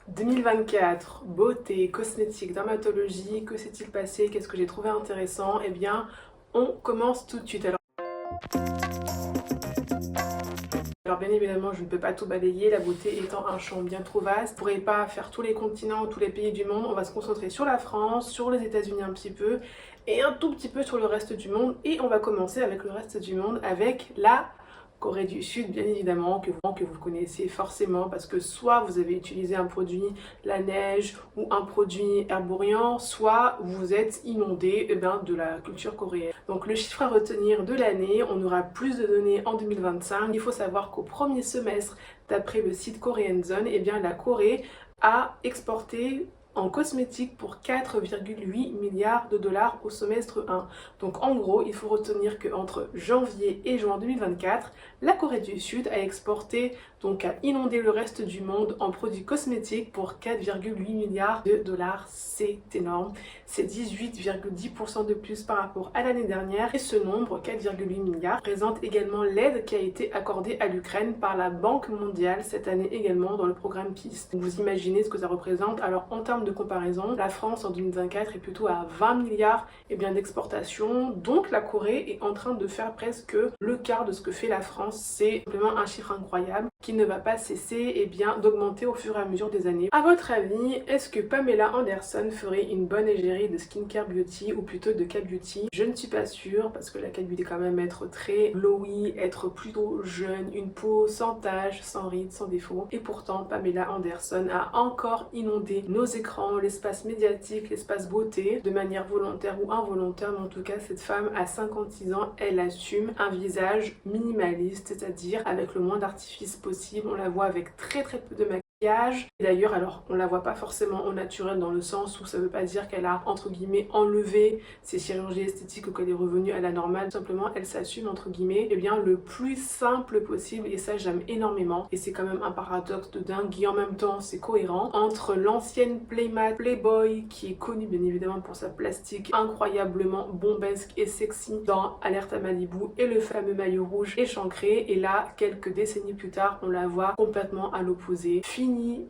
2024, beauté, cosmétique, dermatologie, que s'est-il passé? Qu'est-ce que j'ai trouvé intéressant? Eh bien, on commence tout de suite. Alors bien évidemment, je ne peux pas tout balayer, la beauté étant un champ bien trop vaste. Je ne pourrais pas faire tous les continents, tous les pays du monde. On va se concentrer sur la France, sur les États-Unis un petit peu et un tout petit peu sur le reste du monde. Et on va commencer avec le reste du monde avec la Corée du Sud, bien évidemment, que vous connaissez forcément parce que soit vous avez utilisé un produit la neige ou un produit herborian, soit vous êtes inondé de la culture coréenne. Donc le chiffre à retenir de l'année, on aura plus de données en 2025. Il faut savoir qu'au premier semestre, d'après le site Korean Zone, la Corée a exporté en cosmétique pour 4,8 milliards de dollars au semestre 1. Donc en gros, il faut retenir qu'entre janvier et juin 2024, la Corée du Sud a exporté, donc a inondé le reste du monde en produits cosmétiques pour 4,8 milliards de dollars. C'est énorme. C'est 18,10% de plus par rapport à l'année dernière. Et ce nombre, 4,8 milliards, présente également l'aide qui a été accordée à l'Ukraine par la Banque mondiale cette année également dans le programme Peace. Donc vous imaginez ce que ça représente. Alors en termes de comparaison, la France en 2024 est plutôt à 20 milliards d'exportation. Donc la Corée est en train de faire presque le quart de ce que fait la France. C'est simplement un chiffre incroyable qui ne va pas cesser d'augmenter au fur et à mesure des années. À votre avis, est-ce que Pamela Anderson ferait une bonne égérie de skincare beauty ou plutôt de K-beauty? Je ne suis pas sûre parce que la K-beauty quand même être très glowy, être plutôt jeune, une peau sans taches, sans rides, sans défauts. Et pourtant, Pamela Anderson a encore inondé nos écrans, l'espace médiatique, l'espace beauté, de manière volontaire ou involontaire, mais en tout cas, cette femme à 56 ans, elle assume un visage minimaliste, c'est-à-dire avec le moins d'artifice possible. On la voit avec très peu de maquillage. Et d'ailleurs, alors on la voit pas forcément au naturel dans le sens où ça veut pas dire qu'elle a entre guillemets enlevé ses chirurgies esthétiques ou qu'elle est revenue à la normale. Tout simplement, elle s'assume entre guillemets le plus simple possible et ça j'aime énormément. Et c'est quand même un paradoxe de dingue et en même temps c'est cohérent entre l'ancienne Playmat Playboy qui est connue bien évidemment pour sa plastique incroyablement bombesque et sexy dans Alerte à Malibu et le fameux maillot rouge échancré. Et là, quelques décennies plus tard, on la voit complètement à l'opposé.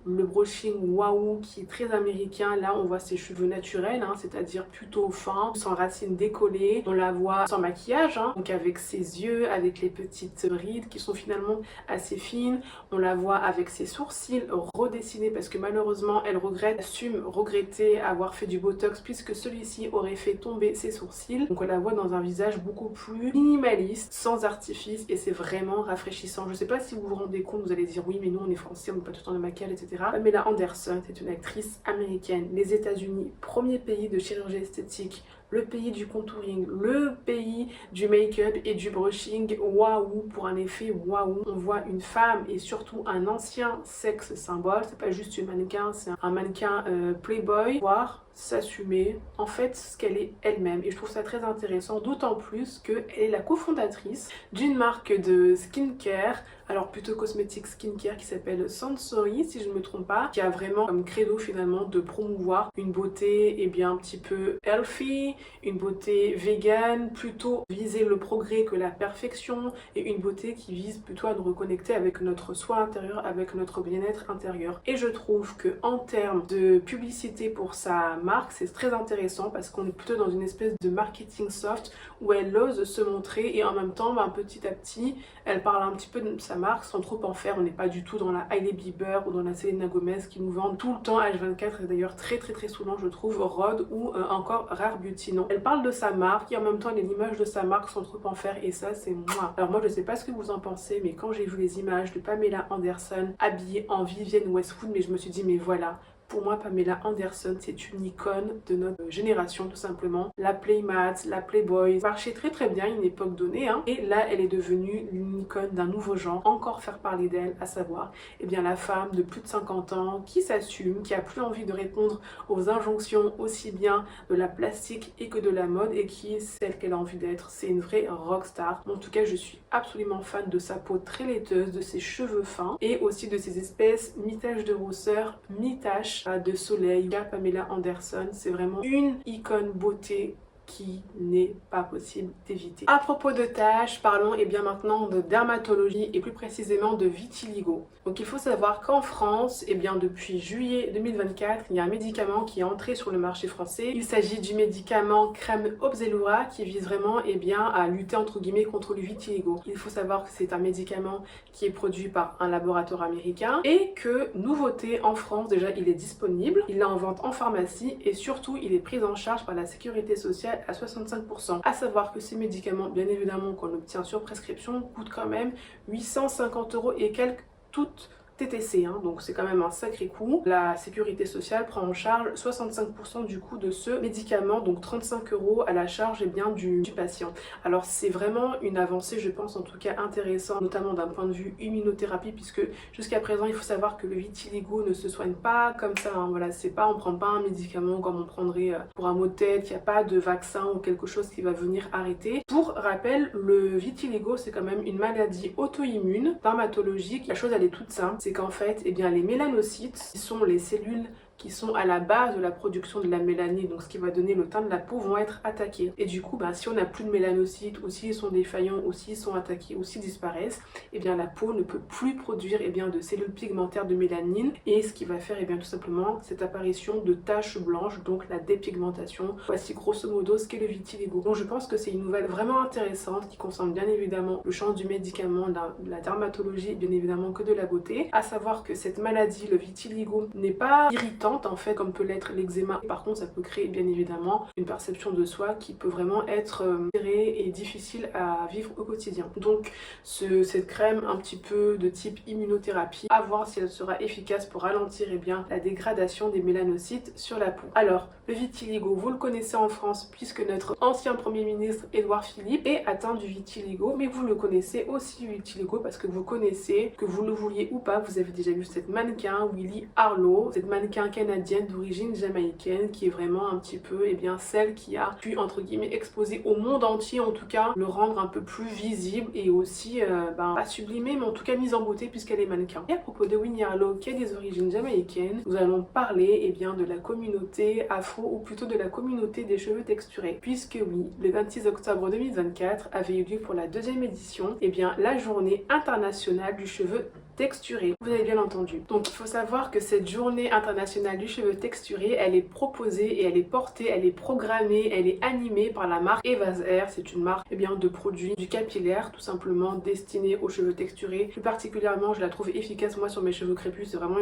Le brushing waouh qui est très américain. Là on voit ses cheveux naturels, c'est-à-dire plutôt fins, sans racines décollées. On la voit sans maquillage, donc avec ses yeux, avec les petites rides qui sont finalement assez fines. On la voit avec ses sourcils redessinés parce que malheureusement elle assume regretter avoir fait du botox puisque celui-ci aurait fait tomber ses sourcils. Donc on la voit dans un visage beaucoup plus minimaliste, sans artifice et c'est vraiment rafraîchissant. Je sais pas si vous vous rendez compte, vous allez dire oui mais nous on est français, on n'est pas tout le temps de maquillage, etc. Pamela Anderson, c'est une actrice américaine. Les États-Unis, premier pays de chirurgie esthétique, le pays du contouring, le pays du make-up et du brushing. Waouh, pour un effet waouh. On voit une femme et surtout un ancien sexe symbole. C'est pas juste une mannequin, c'est un mannequin playboy. Voir s'assumer en fait ce qu'elle est elle-même et je trouve ça très intéressant, d'autant plus qu'elle est la cofondatrice d'une marque de skincare, alors plutôt cosmétique skincare qui s'appelle Sensory si je ne me trompe pas, qui a vraiment comme credo finalement de promouvoir une beauté un petit peu healthy, une beauté vegan, plutôt viser le progrès que la perfection et une beauté qui vise plutôt à nous reconnecter avec notre soi intérieur, avec notre bien-être intérieur. Et je trouve que en termes de publicité pour sa marque, c'est très intéressant parce qu'on est plutôt dans une espèce de marketing soft où elle ose se montrer et en même temps petit à petit elle parle un petit peu de sa marque sans trop en faire. On n'est pas du tout dans la Hailey Bieber ou dans la Selena Gomez qui nous vendent tout le temps H24 et d'ailleurs très souvent je trouve Rhode ou encore Rare Beauty. Non, elle parle de sa marque et en même temps elle est l'image de sa marque sans trop en faire et ça c'est moi. Alors moi je sais pas ce que vous en pensez mais quand j'ai vu les images de Pamela Anderson habillée en Vivienne Westwood, mais je me suis dit mais voilà. Pour moi, Pamela Anderson, c'est une icône de notre génération, tout simplement. La Playmat, la Playboy, marchait très bien à une époque donnée. Et là, elle est devenue une icône d'un nouveau genre. Encore faire parler d'elle, à savoir, la femme de plus de 50 ans qui s'assume, qui a plus envie de répondre aux injonctions aussi bien de la plastique et que de la mode et qui est celle qu'elle a envie d'être. C'est une vraie rockstar. En tout cas, je suis absolument fan de sa peau très laiteuse, de ses cheveux fins et aussi de ses espèces mi-taches de rousseur, mi-taches de soleil. Pamela Anderson, c'est vraiment une icône beauté qui n'est pas possible d'éviter. À propos de taches, parlons bien maintenant de dermatologie et plus précisément de vitiligo. Donc il faut savoir qu'en France, bien depuis juillet 2024, il y a un médicament qui est entré sur le marché français. Il s'agit du médicament crème Opzelura qui vise vraiment bien à lutter entre guillemets contre le vitiligo. Il faut savoir que c'est un médicament qui est produit par un laboratoire américain et que, nouveauté en France, déjà il est disponible, il est en vente en pharmacie et surtout il est pris en charge par la sécurité sociale à 65%. À savoir que ces médicaments, bien évidemment qu'on obtient sur prescription, coûtent quand même 850 € et quelques toutes TTC, donc c'est quand même un sacré coût. La sécurité sociale prend en charge 65% du coût de ce médicament, donc 35 € à la charge du patient. Alors c'est vraiment une avancée, je pense en tout cas intéressante, notamment d'un point de vue immunothérapie, puisque jusqu'à présent il faut savoir que le vitiligo ne se soigne pas comme ça, voilà, c'est pas, on prend pas un médicament comme on prendrait pour un mot de tête, il n'y a pas de vaccin ou quelque chose qui va venir arrêter. Pour rappel, le vitiligo c'est quand même une maladie auto-immune, dermatologique. La chose elle est toute simple, c'est qu'en fait, les mélanocytes, qui sont les cellules qui sont à la base de la production de la mélanine, donc ce qui va donner le teint de la peau, vont être attaqués. Et du coup, si on n'a plus de mélanocytes, ou s'ils sont défaillants, ou s'ils sont attaqués, ou s'ils disparaissent, la peau ne peut plus produire de cellules pigmentaires de mélanine, et ce qui va faire tout simplement cette apparition de taches blanches, donc la dépigmentation. Voici grosso modo ce qu'est le vitiligo. Donc je pense que c'est une nouvelle vraiment intéressante qui concerne bien évidemment le champ du médicament, de la dermatologie, bien évidemment que de la beauté. À savoir que cette maladie, le vitiligo, n'est pas irritante en fait comme peut l'être l'eczéma. Par contre ça peut créer bien évidemment une perception de soi qui peut vraiment être serrée et difficile à vivre au quotidien. Donc cette crème un petit peu de type immunothérapie, à voir si elle sera efficace pour ralentir la dégradation des mélanocytes sur la peau. Alors le vitiligo, vous le connaissez en France puisque notre ancien premier ministre Édouard Philippe est atteint du vitiligo, mais vous le connaissez aussi le vitiligo parce que vous connaissez, que vous le vouliez ou pas, vous avez déjà vu cette mannequin Willy Harlow, cette mannequin canadienne d'origine jamaïcaine qui est vraiment un petit peu celle qui a pu entre guillemets exposer au monde entier, en tout cas le rendre un peu plus visible et aussi pas sublimé mais en tout cas mise en beauté puisqu'elle est mannequin. Et à propos de Winnie Harlow qui est des origines jamaïcaines, nous allons parler de la communauté afro ou plutôt de la communauté des cheveux texturés, puisque oui, le 26 octobre 2024 avait eu lieu pour la deuxième édition la journée internationale du cheveu texturé. Vous avez bien entendu. Donc il faut savoir que cette journée internationale du cheveu texturé, elle est proposée et elle est portée, elle est programmée, elle est animée par la marque Eva's Hair. C'est une marque de produits du capillaire, tout simplement destinée aux cheveux texturés. Plus particulièrement, je la trouve efficace moi sur mes cheveux crépus. C'est vraiment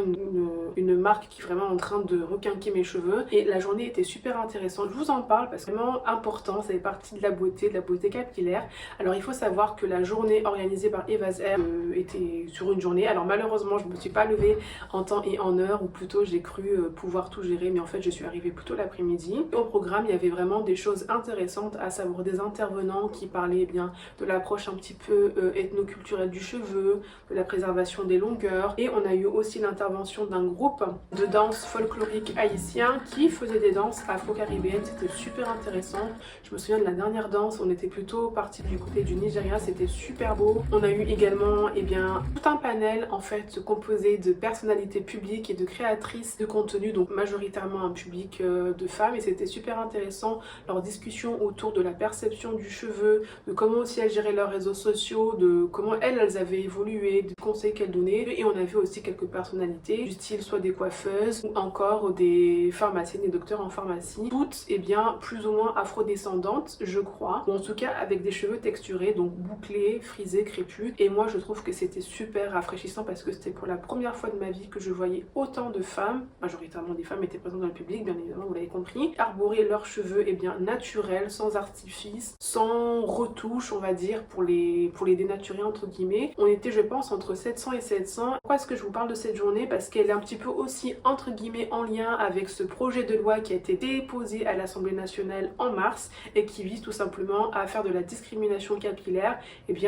une marque qui est vraiment en train de requinquer mes cheveux. Et la journée était super intéressante. Je vous en parle parce que c'est vraiment important. Ça fait partie de la beauté capillaire. Alors il faut savoir que la journée organisée par Eva's Hair était sur une journée. Alors malheureusement je me suis pas levée en temps et en heure, ou plutôt j'ai cru pouvoir tout gérer, mais en fait je suis arrivée plutôt l'après-midi. Au programme il y avait vraiment des choses intéressantes, à savoir des intervenants qui parlaient de l'approche un petit peu ethnoculturelle du cheveu, de la préservation des longueurs, et on a eu aussi l'intervention d'un groupe de danse folklorique haïtien qui faisait des danses afro-caribéennes. C'était super intéressant. Je me souviens de la dernière danse, on était plutôt parti du côté du Nigeria, c'était super beau. On a eu également tout un panel en fait composé de personnalités publiques et de créatrices de contenu, donc majoritairement un public de femmes, et c'était super intéressant leur discussion autour de la perception du cheveu, de comment aussi elles géraient leurs réseaux sociaux, de comment elles avaient évolué, des conseils qu'elles donnaient. Et on avait aussi quelques personnalités du style soit des coiffeuses ou encore des pharmaciennes, des docteurs en pharmacie, toutes plus ou moins afrodescendantes je crois, ou en tout cas avec des cheveux texturés, donc bouclés, frisés, crépus. Et moi je trouve que c'était super rafraîchissant parce que c'était pour la première fois de ma vie que je voyais autant de femmes, majoritairement des femmes étaient présentes dans le public bien évidemment, vous l'avez compris, arborer leurs cheveux naturels, sans artifice, sans retouche on va dire, pour les dénaturer entre guillemets. On était je pense entre 700 et 700. Pourquoi est-ce que je vous parle de cette journée? Parce qu'elle est un petit peu aussi entre guillemets en lien avec ce projet de loi qui a été déposé à l'Assemblée nationale en mars et qui vise tout simplement à faire de la discrimination capillaire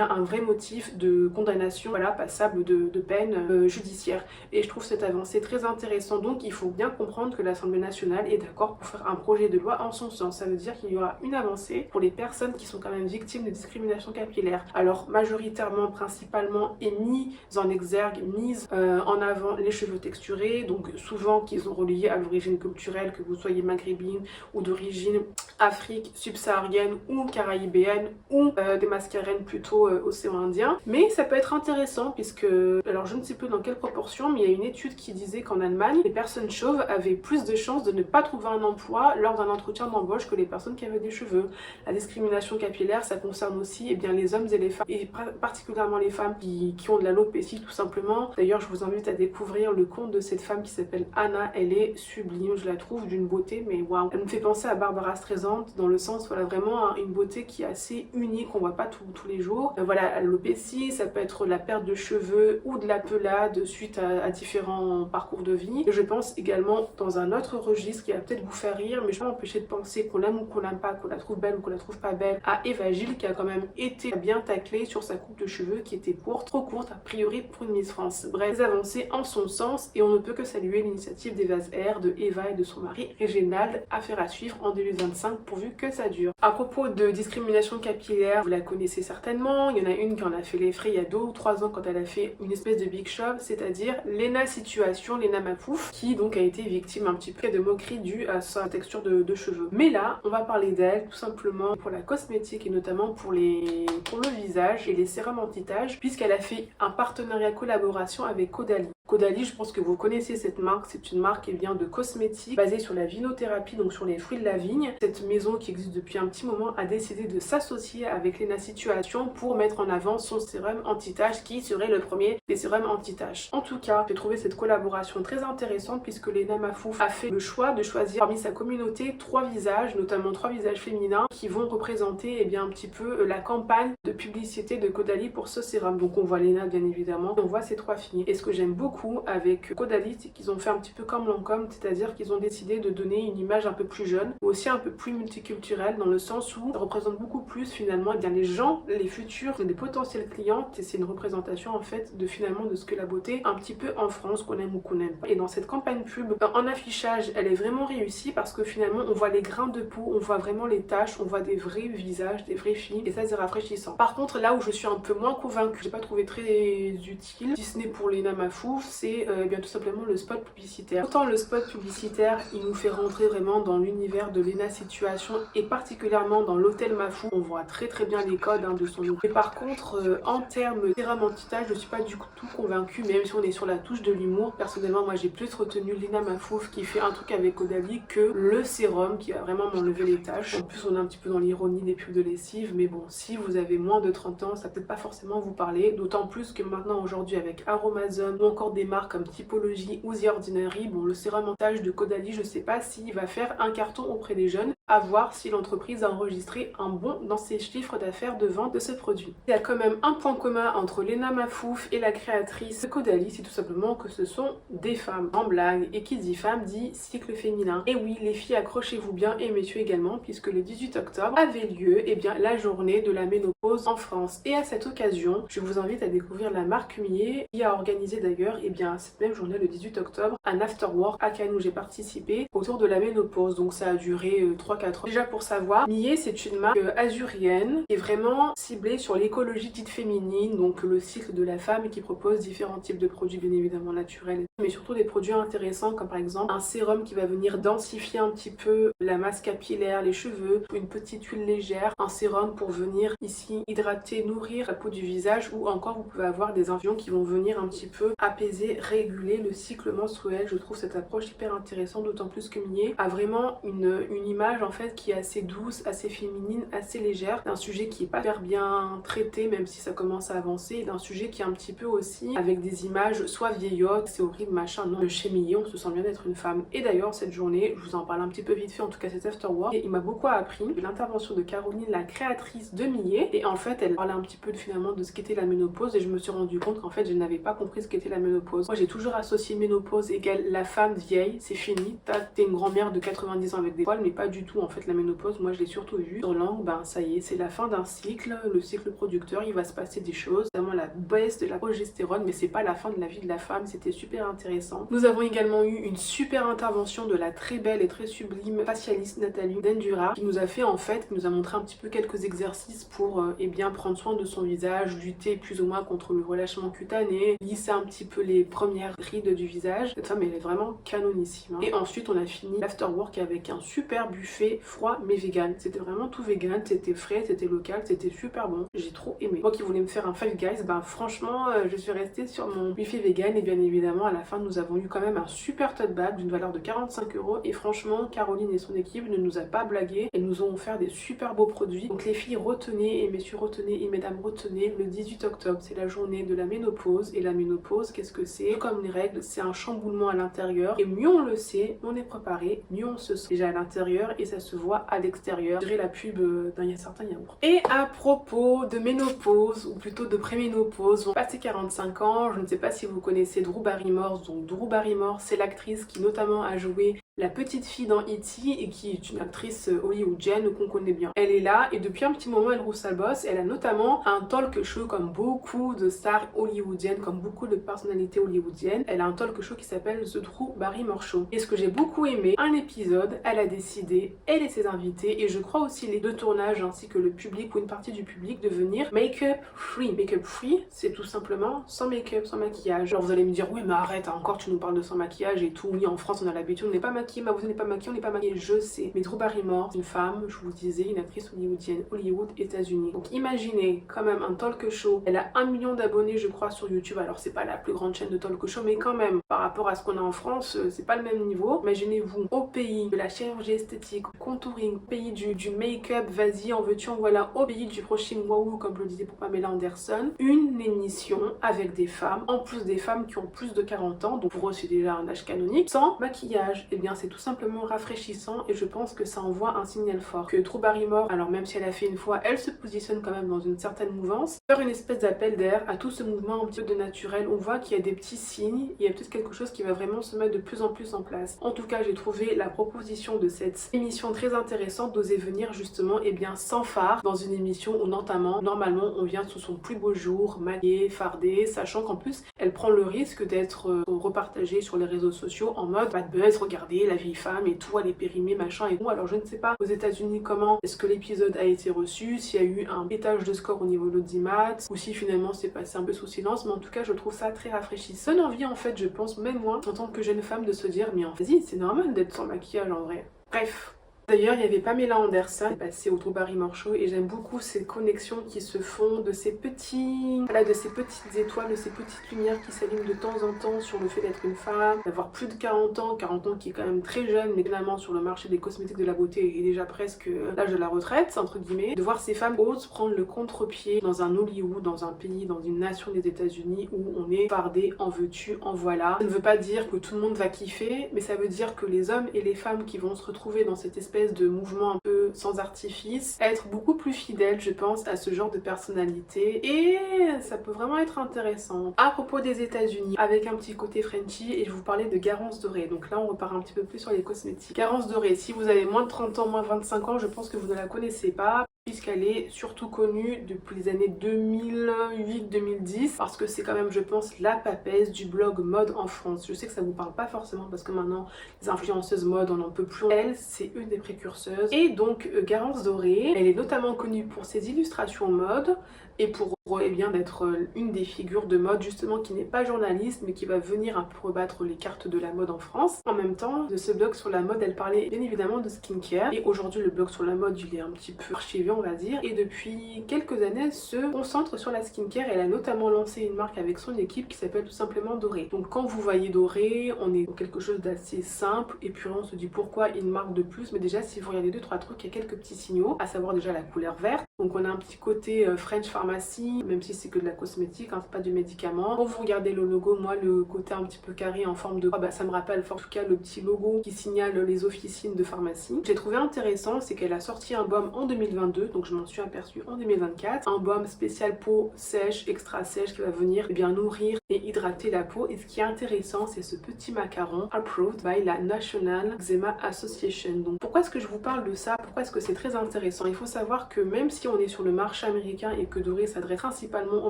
un vrai motif de condamnation, passable de de peine judiciaire. Et je trouve cette avancée très intéressante. Donc il faut bien comprendre que l'Assemblée nationale est d'accord pour faire un projet de loi en son sens. Ça veut dire qu'il y aura une avancée pour les personnes qui sont quand même victimes de discrimination capillaire. Alors majoritairement, principalement est mise en exergue, mise en avant les cheveux texturés, donc souvent qu'ils ont relié à l'origine culturelle, que vous soyez maghrébine ou d'origine Afrique subsaharienne ou caraïbéenne ou des mascareines plutôt océan Indien. Mais ça peut être intéressant puisque, alors je ne sais plus dans quelle proportion, mais il y a une étude qui disait qu'en Allemagne, les personnes chauves avaient plus de chances de ne pas trouver un emploi lors d'un entretien d'embauche que les personnes qui avaient des cheveux. La discrimination capillaire, ça concerne aussi bien les hommes et les femmes, et particulièrement les femmes qui ont de l'alopécie tout simplement. D'ailleurs, je vous invite à découvrir le compte de cette femme qui s'appelle Anna. Elle est sublime, je la trouve d'une beauté, mais waouh. Elle me fait penser à Barbara Streisand dans le sens, voilà, vraiment une beauté qui est assez unique, on voit pas tous les jours. Voilà, l'alopécie, ça peut être la perte de cheveux ou de la pelade suite à différents parcours de vie. Et je pense également dans un autre registre qui va peut-être vous faire rire, mais je ne peux pas m'empêcher de penser qu'on l'aime ou qu'on l'aime pas, qu'on la trouve belle ou qu'on la trouve pas belle, à Eva Gilles qui a quand même été bien taclée sur sa coupe de cheveux qui était courte, trop courte a priori pour une Miss France. Bref, des avancées en son sens et on ne peut que saluer l'initiative d'Eva Air, de Eva et de son mari Réginald, affaire à suivre en 2025 pourvu que ça dure. À propos de discrimination capillaire, vous la connaissez certainement, il y en a une qui en a fait les frais il y a 2 ou 3 ans quand elle a fait une espèce de big show, c'est-à-dire Lena Situation, Lena Mafouf, qui donc a été victime un petit peu de moqueries dues à sa texture de cheveux. Mais là, on va parler d'elle tout simplement pour la cosmétique et notamment pour le visage et les sérums anti-taches, puisqu'elle a fait un partenariat collaboration avec Caudalie. Caudalie, je pense que vous connaissez cette marque, c'est une marque de cosmétiques basée sur la vinothérapie, donc sur les fruits de la vigne. Cette maison qui existe depuis un petit moment a décidé de s'associer avec Lena Situation pour mettre en avant son sérum anti-tache qui serait le premier des sérums anti-tache. En tout cas, j'ai trouvé cette collaboration très intéressante puisque Lena Mafouf a fait le choix de choisir parmi sa communauté 3 visages, notamment 3 visages féminins qui vont représenter un petit peu la campagne de publicité de Caudalie pour ce sérum. Donc on voit Lena bien évidemment, on voit ces 3 filles. Et ce que j'aime beaucoup avec Caudalie, c'est qu'ils ont fait un petit peu comme Lancôme, c'est-à-dire qu'ils ont décidé de donner une image un peu plus jeune, mais aussi un peu plus multiculturelle, dans le sens où ça représente beaucoup plus finalement les gens, les futurs, les potentiels clients, et c'est une représentation en fait de finalement de ce que la beauté un petit peu en France, qu'on aime ou qu'on aime pas. Et dans cette campagne pub, en affichage, elle est vraiment réussie parce que finalement on voit les grains de peau, on voit vraiment les taches, on voit des vrais visages, des vraies filles, et ça c'est rafraîchissant. Par contre, là où je suis un peu moins convaincue, j'ai pas trouvé très utile, si ce n'est pour Lena Mafouf, c'est bien tout simplement le spot publicitaire. Autant le spot publicitaire, il nous fait rentrer vraiment dans l'univers de Lena Situation et particulièrement dans l'hôtel Mafouf. On voit très bien les codes de son look. Et par contre, en termes de sérum anti-tache, je suis pas du tout convaincue, même si on est sur la touche de l'humour. Personnellement, moi j'ai plus retenu Lena Mafouf qui fait un truc avec Caudalie que le sérum qui va vraiment m'enlever les taches. En plus, on est un petit peu dans l'ironie des pubs de lessive, mais bon, si vous avez moins de 30 ans, ça peut peut-être pas forcément vous parler, d'autant plus que maintenant aujourd'hui avec Aromazone ou encore des marques comme Typologie ou The Ordinary, bon, le sérum anti-tache de Caudalie, je sais pas s'il va faire un carton auprès des jeunes, à voir si l'entreprise a enregistré un bond dans ses chiffres d'affaires de vente de ce produit. Il y a quand même un point commun entre Lena Mafouf et la créatrice de Caudalie, c'est tout simplement que ce sont des femmes. En blague, et qui dit femme dit cycle féminin. Et oui, les filles, accrochez-vous bien, et messieurs également, puisque le 18 octobre avait lieu la journée de la ménopause en France. Et à cette occasion, je vous invite à découvrir la marque Millet, qui a organisé d'ailleurs cette même journée, le 18 octobre, un afterwork à Cannes où j'ai participé autour de la ménopause. Donc ça a duré 3-4 ans. Déjà pour savoir, Millet c'est une marque azurienne qui est vraiment ciblée sur l'écologie dite féminine, donc le cycle de la femme, et qui propose différents types de produits bien évidemment naturels, mais surtout des produits intéressants comme par exemple un sérum qui va venir densifier un petit peu la masse capillaire, les cheveux, une petite huile légère, un sérum pour venir ici hydrater, nourrir la peau du visage, ou encore vous pouvez avoir des infusions qui vont venir un petit peu apaiser, réguler le cycle menstruel. Je trouve cette approche hyper intéressante, d'autant plus que Millet a vraiment une image en fait qui est assez douce, assez féminine, assez légère, d'un sujet qui est pas super bien traité même si ça commence à avancer, et d'un sujet qui est un petit peu aussi avec des images soit vieillottes, c'est horrible machin, non, chez Millet on se sent bien d'être une femme. Et d'ailleurs cette journée, je vous en parle un petit peu vite fait, en tout cas cet afterwork, et il m'a beaucoup appris de l'intervention de Caroline, la créatrice de Millet, et en fait elle parlait un petit peu finalement de ce qu'était la ménopause et je me suis rendu compte qu'en fait je n'avais pas compris ce qu'était la ménopause. Moi j'ai toujours associé ménopause égale la femme vieille, c'est fini, t'es une grand-mère de 90 ans avec des poils, mais pas du tout en fait la ménopause. Moi je l'ai surtout vu sur l'angle, ben ça y est, c'est la fin d'un cycle, le cycle producteur, il va se passer des choses, notamment la baisse de la progestérone, mais c'est pas la fin de la vie de la femme, c'était super intéressant. Nous avons également eu une super intervention de la très belle et très sublime facialiste Nathalie Dendura qui nous a fait en fait, qui nous a montré un petit peu quelques exercices pour eh bien prendre soin de son visage, lutter plus ou moins contre le relâchement cutané, lisser un petit peu les premières rides du visage. Cette femme elle est vraiment canonissime. Hein. Et ensuite on a fini l'afterwork avec un super buffet froid mais vegan. C'était vraiment tout vegan, c'était frais, c'était local, c'était super bon. J'ai trop aimé. Moi qui voulais me faire un Five Guys, ben franchement je suis restée sur mon buffet vegan et bien évidemment à la fin nous avons eu quand même un super tote bag d'une valeur de 45 € et franchement Caroline et son équipe ne nous a pas blagué, elles nous ont offert des super beaux produits. Donc les filles retenez et messieurs retenez et mesdames retenez, le 18 octobre c'est la journée de la ménopause et la ménopause qu'est-ce que c'est? Comme les règles, c'est un chamboulement à l'intérieur et mieux on le sait, on est préparé, mieux on se sent déjà à l'intérieur et ça se voit à l'extérieur. Je dirais la pub d'un certain yaourt. Et à propos de ménopause ou plutôt de préménopause, on passe 45 ans, je ne sais pas si vous connaissez Drew Barrymore. Donc Drew Barrymore c'est l'actrice qui notamment a joué la petite fille dans E.T. et qui est une actrice hollywoodienne qu'on connaît bien. Elle est là et depuis un petit moment elle roule sa bosse. Elle a notamment un talk show comme beaucoup de stars hollywoodiennes, comme beaucoup de personnalités hollywoodiennes. Elle a un talk show qui s'appelle The Drew Barrymore Show. Et ce que j'ai beaucoup aimé, un épisode, elle a décidé, elle et ses invités, et je crois aussi les deux tournages ainsi que le public ou une partie du public, de venir make-up free. Make-up free, c'est tout simplement sans make-up, sans maquillage. Alors vous allez me dire, oui mais arrête, encore tu nous parles de sans maquillage et tout. Oui en France on a l'habitude, on n'est pas maquillé, mais vous n'êtes pas maquillé, on n'est pas maquillé, je sais. Mais Drew Barrymore, une femme, je vous disais, une actrice hollywoodienne, Hollywood, États-Unis. Donc imaginez quand même un talk show. Elle a 1 million d'abonnés, je crois, sur YouTube. Alors c'est pas la plus grande chaîne de talk show, mais quand même, par rapport à ce qu'on a en France, c'est pas le même niveau. Imaginez-vous, au pays de la chirurgie esthétique, contouring, au pays du make-up, vas-y, en veux-tu, en voilà, au pays du brushing wow, comme je le disais pour Pamela Anderson, une émission avec des femmes, en plus des femmes qui ont plus de 40 ans, donc pour eux c'est déjà un âge canonique, sans maquillage. Et bien c'est tout simplement rafraîchissant et je pense que ça envoie un signal fort. Que Drew Barrymore, alors même si elle a fait une fois, elle se positionne quand même dans une certaine mouvance, faire une espèce d'appel d'air à tout ce mouvement un petit peu de naturel. On voit qu'il y a des petits signes, il y a peut-être quelque chose qui va vraiment se mettre de plus en plus en place. En tout cas, j'ai trouvé la proposition de cette émission très intéressante d'oser venir justement et bien sans phare dans une émission où notamment, normalement, on vient sous son plus beau jour, maquillé, fardé, sachant qu'en plus, elle prend le risque d'être repartagée sur les réseaux sociaux en mode pas de buzz, regardez la vieille femme et tout, elle est périmée, machin et tout. Alors je ne sais pas aux États-Unis comment est-ce que l'épisode a été reçu, s'il y a eu un pétage de score au niveau de l'audimat ou si finalement c'est passé un peu sous silence, mais en tout cas je trouve ça très rafraîchissant. Donne envie en fait, je pense, même moi en tant que jeune femme, de se dire mais en fait, vas-y, c'est normal d'être sans maquillage en vrai. Bref. D'ailleurs, il y avait Pamela Anderson passée au Drew Barrymore Show et j'aime beaucoup ces connexions qui se font de ces petits, voilà, de ces petites étoiles, de ces petites lumières qui s'allument de temps en temps sur le fait d'être une femme, d'avoir plus de 40 ans qui est quand même très jeune, mais finalement sur le marché des cosmétiques de la beauté est déjà presque l'âge de la retraite, entre guillemets, de voir ces femmes osent prendre le contre-pied dans un Hollywood, dans un pays, dans une nation des États-Unis où on est fardé, en veux-tu, en voilà. Ça ne veut pas dire que tout le monde va kiffer, mais ça veut dire que les hommes et les femmes qui vont se retrouver dans cette espèce de mouvement un peu sans artifice, être beaucoup plus fidèle je pense à ce genre de personnalité et ça peut vraiment être intéressant. À propos des États-Unis, avec un petit côté Frenchy, et je vous parlais de Garance Dorée, donc là on repart un petit peu plus sur les cosmétiques. Garance Dorée, si vous avez moins de 30 ans, moins de 25 ans, je pense que vous ne la connaissez pas, puisqu'elle est surtout connue depuis les années 2008-2010 parce que c'est quand même je pense la papesse du blog mode en France. Je sais que ça vous parle pas forcément parce que maintenant les influenceuses mode on n'en peut plus. Elle c'est une des précurseuses et donc Garance Dorée, elle est notamment connue pour ses illustrations mode et pour eh bien d'être une des figures de mode justement qui n'est pas journaliste mais qui va venir un peu rebattre les cartes de la mode en France. En même temps de ce blog sur la mode elle parlait bien évidemment de skincare et aujourd'hui le blog sur la mode il est un petit peu archivé on va dire et depuis quelques années elle se concentre sur la skincare. Elle a notamment lancé une marque avec son équipe qui s'appelle tout simplement Dorée. Donc quand vous voyez Dorée on est dans quelque chose d'assez simple et puis on se dit pourquoi une marque de plus, mais déjà si vous regardez 2-3 trucs il y a quelques petits signaux, à savoir déjà la couleur verte, Donc on a un petit côté French Pharmacy, même si c'est que de la cosmétique, hein, c'est pas du médicament. Quand vous regardez le logo, moi le côté un petit peu carré en forme de croix, bah, ça me rappelle en tout cas le petit logo qui signale les officines de pharmacie. J'ai trouvé intéressant, c'est qu'elle a sorti un baume en 2022, donc je m'en suis aperçue en 2024. Un baume spécial peau sèche, extra sèche, qui va venir bien nourrir et hydrater la peau. Et ce qui est intéressant, c'est ce petit macaron approved by la National Eczema Association. Donc pourquoi est-ce que je vous parle de ça? Pourquoi est-ce que c'est très intéressant? Il faut savoir que même si on est sur le marché américain et que Doré s'adresse principalement au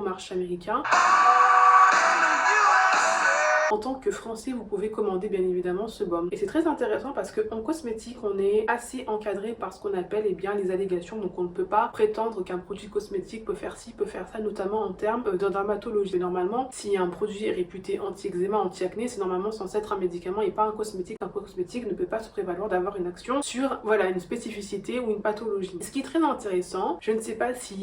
marché américain, en tant que français, vous pouvez commander bien évidemment ce baume. Et c'est très intéressant parce qu'en cosmétique, on est assez encadré par ce qu'on appelle les allégations. Donc on ne peut pas prétendre qu'un produit cosmétique peut faire ci, peut faire ça, notamment en termes de dermatologie. Et normalement, si un produit est réputé anti-eczéma, anti-acné, c'est normalement censé être un médicament et pas un cosmétique. Un cosmétique ne peut pas se prévaloir d'avoir une action sur une spécificité ou une pathologie. Ce qui est très intéressant, je ne sais pas si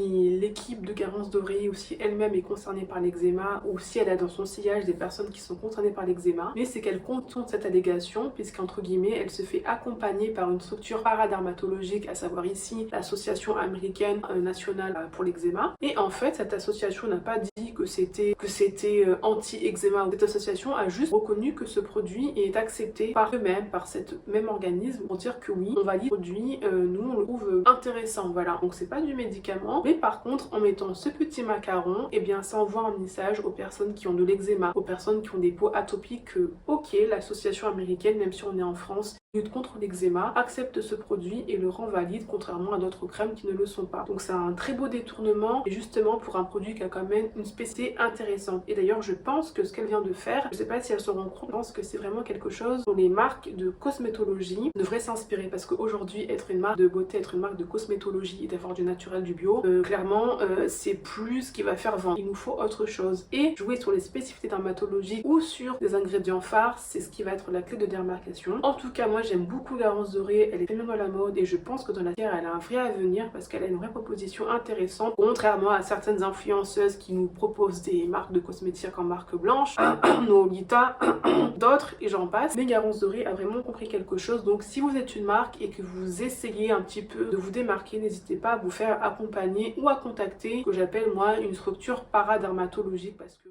l'équipe de Garance Doré ou si elle-même est concernée par l'eczéma ou si elle a dans son sillage des personnes qui sont concernées par l'eczéma, mais c'est qu'elle contourne cette allégation puisqu'entre guillemets elle se fait accompagner par une structure paradermatologique, à savoir ici l'association américaine nationale pour l'eczéma. Et en fait cette association n'a pas dit que c'était anti-eczéma. Cette association a juste reconnu que ce produit est accepté par eux-mêmes, par cet même organisme, pour dire que oui, on valide le produit, nous on le trouve intéressant. Voilà, donc c'est pas du médicament, mais par contre en mettant ce petit macaron, et bien ça envoie un message aux personnes qui ont de l'eczéma, aux personnes qui ont des peaux atopiques que ok, l'association américaine, même si on est en France, lutte contre l'eczéma, accepte ce produit et le rend valide, contrairement à d'autres crèmes qui ne le sont pas. Donc c'est un très beau détournement, et justement pour un produit qui a quand même une spécificité intéressante. Et d'ailleurs je pense que ce qu'elle vient de faire, je sais pas si elle se rend compte, je pense que c'est vraiment quelque chose dont les marques de cosmétologie devraient s'inspirer, parce qu'aujourd'hui être une marque de beauté, être une marque de cosmétologie et d'avoir du naturel, du bio, clairement c'est plus ce qui va faire vendre. Il nous faut autre chose, et jouer sur les spécificités dermatologiques ou sur des ingrédients phares, c'est ce qui va être la clé de démarcation. En tout cas moi j'aime beaucoup Garance Doré, elle est très bien dans la mode et je pense que dans la terre elle a un vrai avenir parce qu'elle a une vraie proposition intéressante, contrairement à certaines influenceuses qui nous proposent des marques de cosmétiques en marque blanche, Nolita, d'autres et j'en passe. Mais Garance Doré a vraiment compris quelque chose, donc si vous êtes une marque et que vous essayez un petit peu de vous démarquer, n'hésitez pas à vous faire accompagner ou à contacter ce que j'appelle moi une structure paradermatologique, parce que